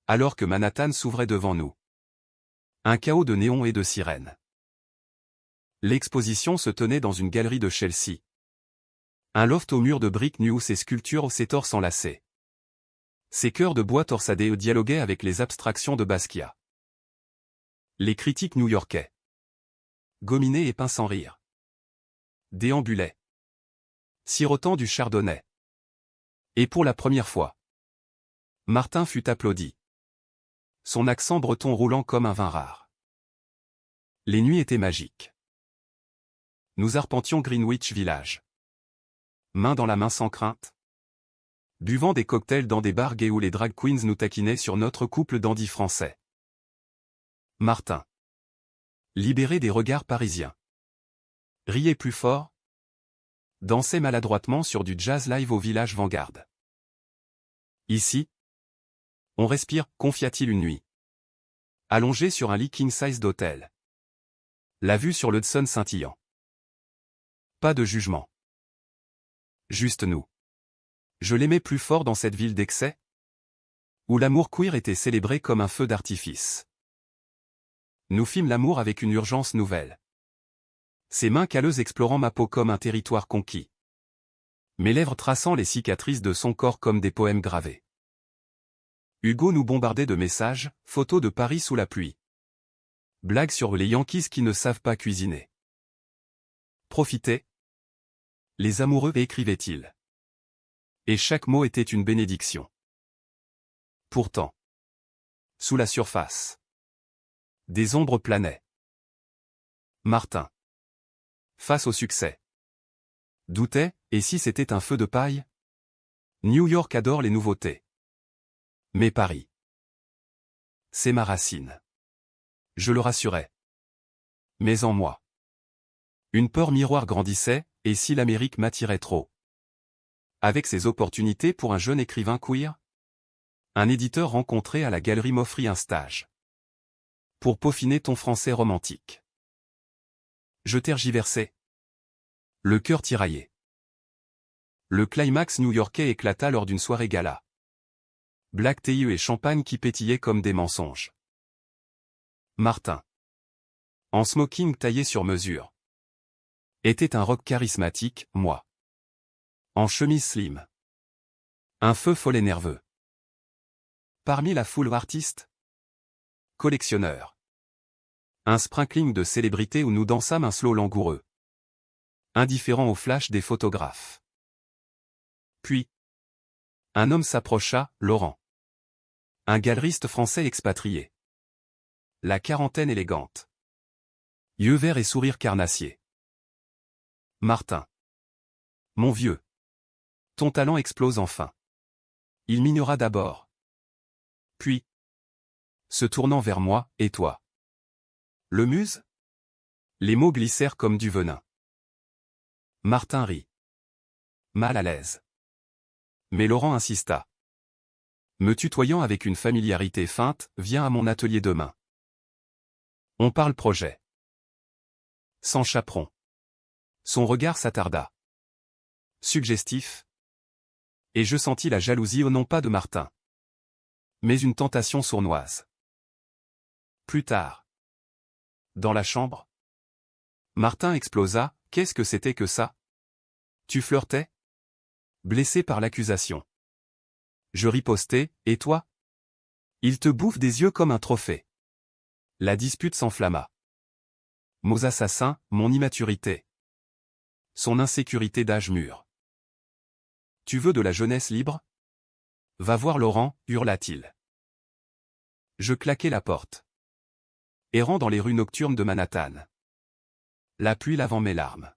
Speaker 1: Alors que Manhattan s'ouvrait devant nous. Un chaos de néons et de sirènes. L'exposition se tenait dans une galerie de Chelsea. Un loft aux murs de briques nues où ses sculptures ses torses enlacés. Ses cœurs de bois torsadés dialoguaient avec les abstractions de Basquiat. Les critiques new-yorkais. Gominés et peints sans rire. Déambulaient. Sirotant du chardonnay. Et pour la première fois, Martin fut applaudi. son accent breton roulant comme un vin rare. Les nuits étaient magiques. Nous arpentions Greenwich Village. Main dans la main sans crainte. Buvant des cocktails dans des bars gays où les drag queens nous taquinaient sur notre couple dandy français. Martin. Libéré des regards parisiens. Riait plus fort. Dansait maladroitement sur du jazz live au village Vanguard. Ici, on respire, confia-t-il une nuit. Allongé sur un lit king-size d'hôtel. La vue sur l'Hudson scintillant. Pas de jugement. Juste nous. Je l'aimais plus fort dans cette ville d'excès, où l'amour queer était célébré comme un feu d'artifice. Nous fîmes l'amour avec une urgence nouvelle. Ses mains calleuses explorant ma peau comme un territoire conquis. Mes lèvres traçant les cicatrices de son corps comme des poèmes gravés. Hugo nous bombardait de messages, photos de Paris sous la pluie. Blagues sur les Yankees qui ne savent pas cuisiner. Profitez. Les amoureux écrivaient-ils. Et chaque mot était une bénédiction. Pourtant, sous la surface, des ombres planaient. Martin. Face au succès. Doutait, et si c'était un feu de paille? New York adore les nouveautés. Mais Paris. C'est ma racine. Je le rassurais. Mais en moi. Une peur miroir grandissait, et si l'Amérique m'attirait trop? Avec ses opportunités pour un jeune écrivain queer? Un éditeur rencontré à la galerie m'offrit un stage. Pour peaufiner ton français romantique. Je tergiversais. Le cœur tiraillé. Le climax new-yorkais éclata lors d'une soirée gala. Black tea et champagne qui pétillaient comme des mensonges. Martin. En smoking taillé sur mesure. Était un rock charismatique, moi. En chemise slim. Un feu follet nerveux. Parmi la foule artiste. Collectionneur. Un sprinkling de célébrités où nous dansâmes un slow langoureux. Indifférent au flash des photographes. Puis, un homme s'approcha, Laurent. Un galeriste français expatrié. La quarantaine élégante. Yeux verts et sourire carnassier. Martin. Mon vieux. Ton talent explose enfin. Il m'ignora d'abord. Puis, se tournant vers moi, et toi? Le muse? Les mots glissèrent comme du venin. Martin rit. Mal à l'aise. Mais Laurent insista. Me tutoyant avec une familiarité feinte, viens à mon atelier demain. On parle projet. Sans chaperon. Son regard s'attarda. Suggestif. Et je sentis la jalousie non pas de Martin. Mais une tentation sournoise. Plus tard. Dans la chambre. Martin explosa, qu'est-ce que c'était que ça? Tu flirtais? Blessé par l'accusation. Je ripostai, et toi? Il te bouffe des yeux comme un trophée. La dispute s'enflamma. Mots assassins, mon immaturité. Son insécurité d'âge mûr. Tu veux de la jeunesse libre? Va voir Laurent, hurla-t-il. Je claquai la porte. Errant dans les rues nocturnes de Manhattan. La pluie lavant mes larmes.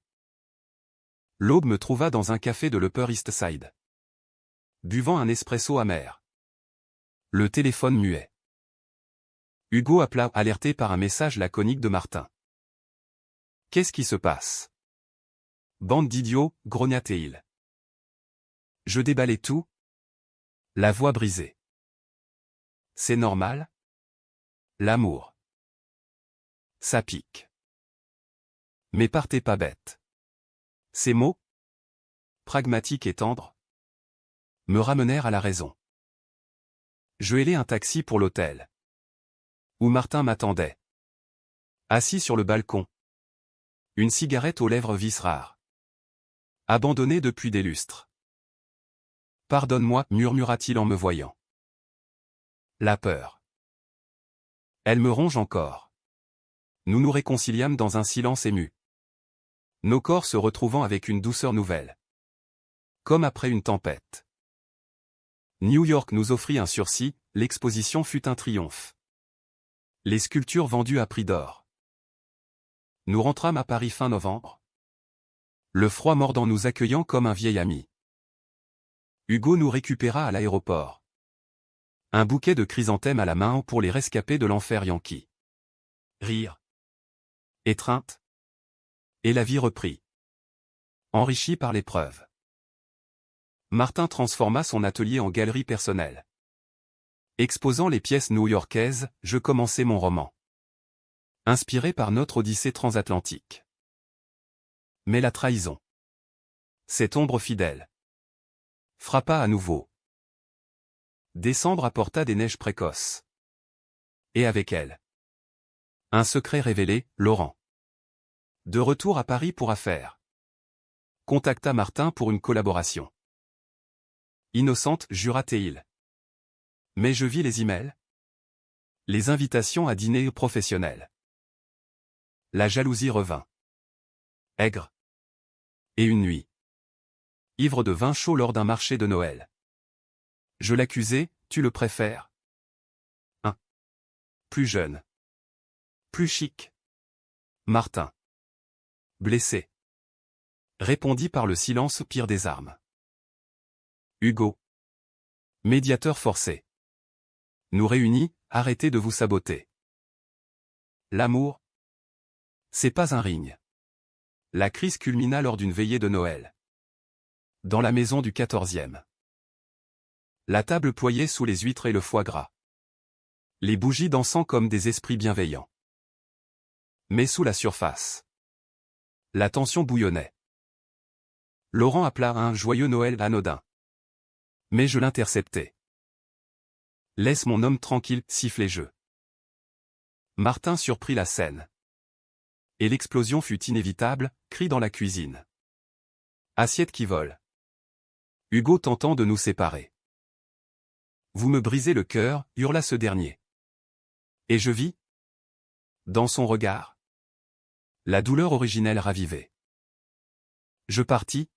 Speaker 1: L'aube me trouva dans un café de l'Upper East Side. Buvant un espresso amer. Le téléphone muet. Hugo appela, alerté par un message laconique de Martin. Qu'est-ce qui se passe? Bande d'idiots, grogna-t-il. Je déballai tout. La voix brisée. C'est normal? L'amour. Ça pique. Mais partez pas bête. Ces mots, pragmatiques et tendres, me ramenèrent à la raison. Je hélai un taxi pour l'hôtel. Où Martin m'attendait. Assis sur le balcon. Une cigarette aux lèvres vice rares. Abandonné depuis des lustres. Pardonne-moi, murmura-t-il en me voyant. La peur. Elle me ronge encore. Nous nous réconciliâmes dans un silence ému. Nos corps se retrouvant avec une douceur nouvelle. Comme après une tempête. New York nous offrit un sursis, l'exposition fut un triomphe. Les sculptures vendues à prix d'or. Nous rentrâmes à Paris fin novembre. Le froid mordant nous accueillant comme un vieil ami. Hugo nous récupéra à l'aéroport. Un bouquet de chrysanthèmes à la main pour les rescapés de l'enfer yankee. Rire. Étreinte. Et la vie reprit. Enrichi par l'épreuve. Martin transforma son atelier en galerie personnelle. Exposant les pièces new-yorkaises, je commençai mon roman. Inspiré par notre odyssée transatlantique. Mais la trahison. Cette ombre fidèle. Frappa à nouveau. Décembre apporta des neiges précoces. Et avec elle. Un secret révélé, Laurent. De retour à Paris pour affaires. Contacta Martin pour une collaboration. Innocente, jura-t-il. Mais je vis les emails. Les invitations à dîner professionnels. La jalousie revint. Aigre. Et une nuit. Ivre de vin chaud lors d'un marché de Noël. Je l'accusai, tu le préfères. Plus jeune. Plus chic. Martin. Blessé. Répondit par le silence pire des armes. Hugo. Médiateur forcé. Nous réunis, arrêtez de vous saboter. L'amour. C'est pas un ring. La crise culmina lors d'une veillée de Noël. Dans la maison du 14e. La table ployée sous les huîtres et le foie gras. Les bougies dansant comme des esprits bienveillants. Mais sous la surface. La tension bouillonnait. Laurent appela un joyeux Noël anodin. Mais je l'interceptai. Laisse mon homme tranquille, sifflai-je. Martin surprit la scène. Et l'explosion fut inévitable, cri dans la cuisine. Assiette qui vole. Hugo tentant de nous séparer. Vous me brisez le cœur, hurla ce dernier. Et je vis. Dans son regard. La douleur originelle ravivée. Je partis.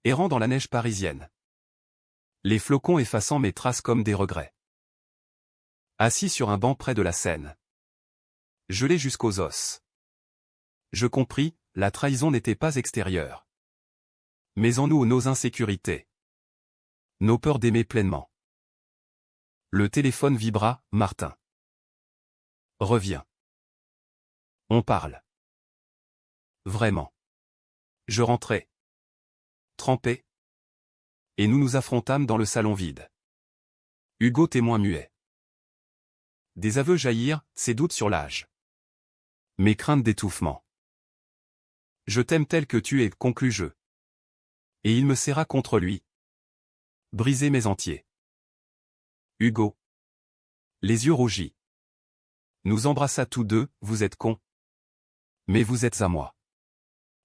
Speaker 1: Errant dans la neige parisienne. Les flocons effaçant mes traces comme des regrets. Assis sur un banc près de la Seine. Gelé jusqu'aux os. Je compris, la trahison n'était pas extérieure. Mais en nous nos insécurités. Nos peurs d'aimer pleinement. Le téléphone vibra, Martin. Reviens. On parle. Vraiment. Je rentrai. Trempé. Et nous nous affrontâmes dans le salon vide. Hugo témoin muet. Des aveux jaillirent, ses doutes sur l'âge. Mes craintes d'étouffement. Je t'aime tel que tu es, conclus-je. Et il me serra contre lui. Brisé mes entiers. Hugo. Les yeux rougis. Nous embrassa tous deux, vous êtes cons. Mais vous êtes à moi.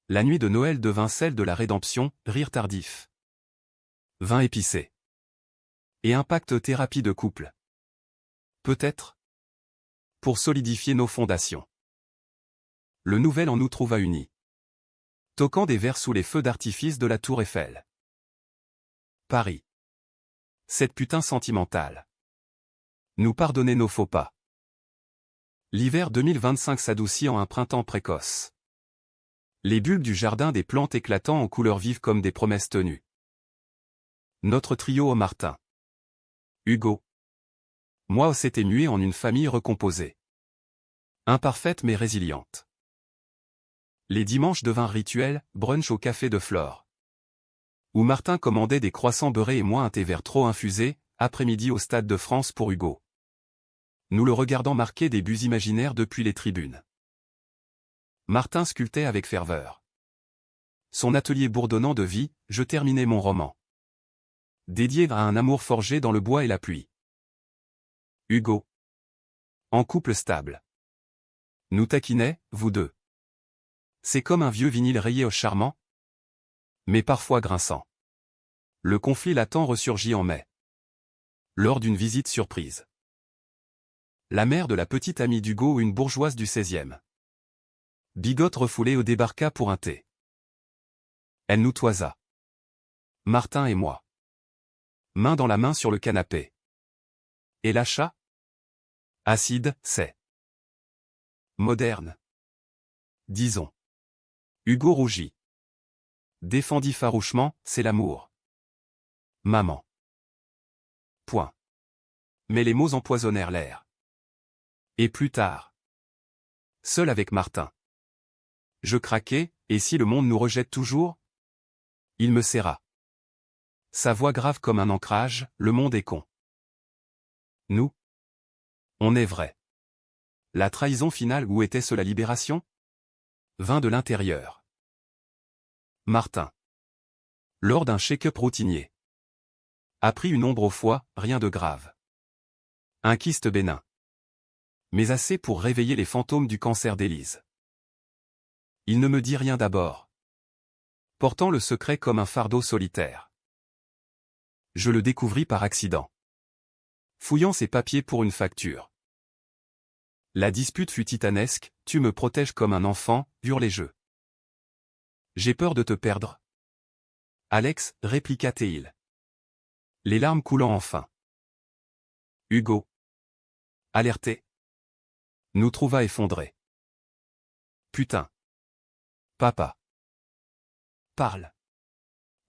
Speaker 1: La nuit de Noël devint celle de la rédemption, rire tardif. Vin épicé. Et un pacte thérapie de couple. Peut-être. Pour solidifier nos fondations. Le nouvel an nous trouva unis. Toquant des verres sous les feux d'artifice de la tour Eiffel. Paris. Cette putain sentimentale. Nous pardonner nos faux pas. L'hiver 2025 s'adoucit en un printemps précoce. Les bulbes du jardin des plantes éclatant en couleurs vives comme des promesses tenues. Notre trio au Martin. Hugo. Moi s'était mué en une famille recomposée. Imparfaite mais résiliente. Les dimanches devinrent rituels, brunch au café de Flore. Où Martin commandait des croissants beurrés et moi un thé vert trop infusé, après-midi au Stade de France pour Hugo. Nous le regardant marquer des buts imaginaires depuis les tribunes. Martin sculptait avec ferveur. Son atelier bourdonnant de vie, je terminais mon roman. Dédié à un amour forgé dans le bois et la pluie. Hugo. En couple stable. Nous taquinait, vous deux. C'est comme un vieux vinyle rayé au charmant, mais parfois grinçant. Le conflit latent ressurgit en mai. Lors d'une visite surprise. La mère de la petite amie d'Hugo, une bourgeoise du 16e. Bigote refoulée au débarca pour un thé. Elle nous toisa. Martin et moi. Main dans la main sur le canapé. Et l'achat? Acide, c'est. Moderne. Disons. Hugo rougit. Défendit farouchement, c'est l'amour. Maman. Point. Mais les mots empoisonnèrent l'air. Et plus tard. Seul avec Martin. Je craquai, et si le monde nous rejette toujours? Il me serra. Sa voix grave comme un ancrage, le monde est con. Nous? On est vrai. La trahison finale, où était-ce la libération? Vint de l'intérieur. Martin. Lors d'un check-up routinier. A pris une ombre au foie, rien de grave. Un kyste bénin. Mais assez pour réveiller les fantômes du cancer d'Élise. Il ne me dit rien d'abord. Portant le secret comme un fardeau solitaire. Je le découvris par accident. Fouillant ses papiers pour une facture. La dispute fut titanesque, tu me protèges comme un enfant, hurlai-je. J'ai peur de te perdre. Alex, répliqua Théil. Les larmes coulant enfin. Hugo. Alerté. Nous trouva effondrés. Putain. Papa. Parle.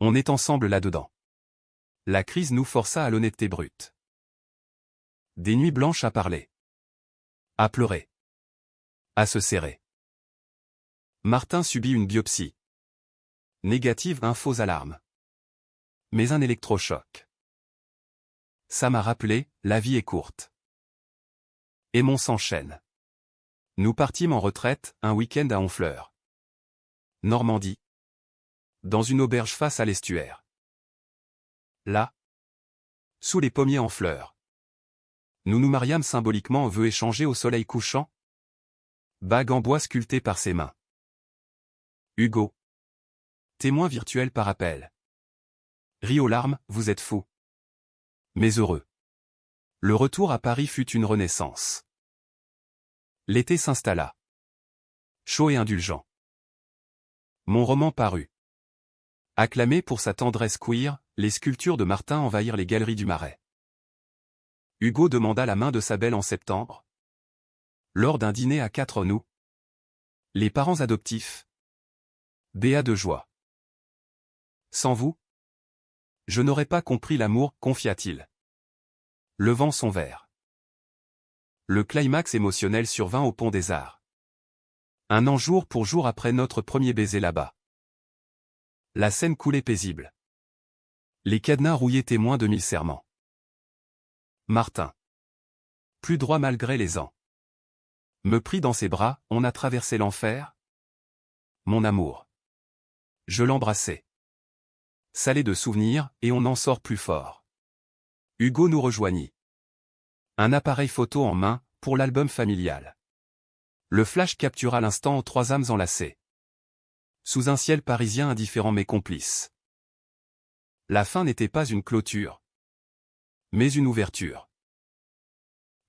Speaker 1: On est ensemble là-dedans. La crise nous força à l'honnêteté brute. Des nuits blanches à parler. À pleurer. À se serrer. Martin subit une biopsie. Négative, un faux alarme. Mais un électrochoc. Ça m'a rappelé, la vie est courte. Et mon s'enchaîne. Nous partîmes en retraite, un week-end à Honfleur. Normandie. Dans une auberge face à l'estuaire. Là. Sous les pommiers en fleurs. Nous nous mariâmes symboliquement en vœux échangés au soleil couchant. Bague en bois sculptée par ses mains. Hugo. Témoin virtuel par appel. Ris aux larmes, vous êtes fou. Mais heureux. Le retour à Paris fut une renaissance. L'été s'installa. Chaud et indulgent. Mon roman parut. Acclamé pour sa tendresse queer, les sculptures de Martin envahirent les galeries du Marais. Hugo demanda la main de sa belle en septembre. Lors d'un dîner à 4 nous. Les parents adoptifs. Béat de joie. Sans vous, je n'aurais pas compris l'amour, confia-t-il. Levant son verre. Le climax émotionnel survint au Pont des Arts. Un an jour pour jour après notre premier baiser là-bas. La scène coulait paisible. Les cadenas rouillés témoins de 1000 serments. Martin. Plus droit malgré les ans. Me prit dans ses bras, on a traversé l'enfer. Mon amour. Je l'embrassai. Salé de souvenirs, et on en sort plus fort. Hugo nous rejoignit. Un appareil photo en main, pour l'album familial. Le flash captura l'instant aux 3 âmes enlacées. Sous un ciel parisien indifférent mais complice. La fin n'était pas une clôture. Mais une ouverture.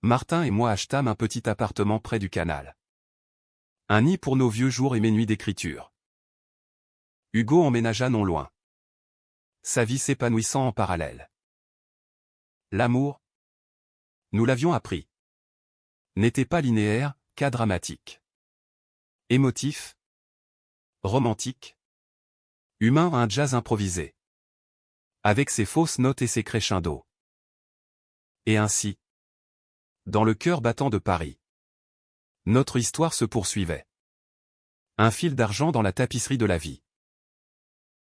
Speaker 1: Martin et moi achetâmes un petit appartement près du canal. Un nid pour nos vieux jours et mes nuits d'écriture. Hugo emménagea non loin. Sa vie s'épanouissant en parallèle. L'amour, nous l'avions appris, n'était pas linéaire, qu'à dramatique. Émotif, romantique, humain, un jazz improvisé. Avec ses fausses notes et ses crescendos. Et ainsi, dans le cœur battant de Paris, notre histoire se poursuivait. Un fil d'argent dans la tapisserie de la vie.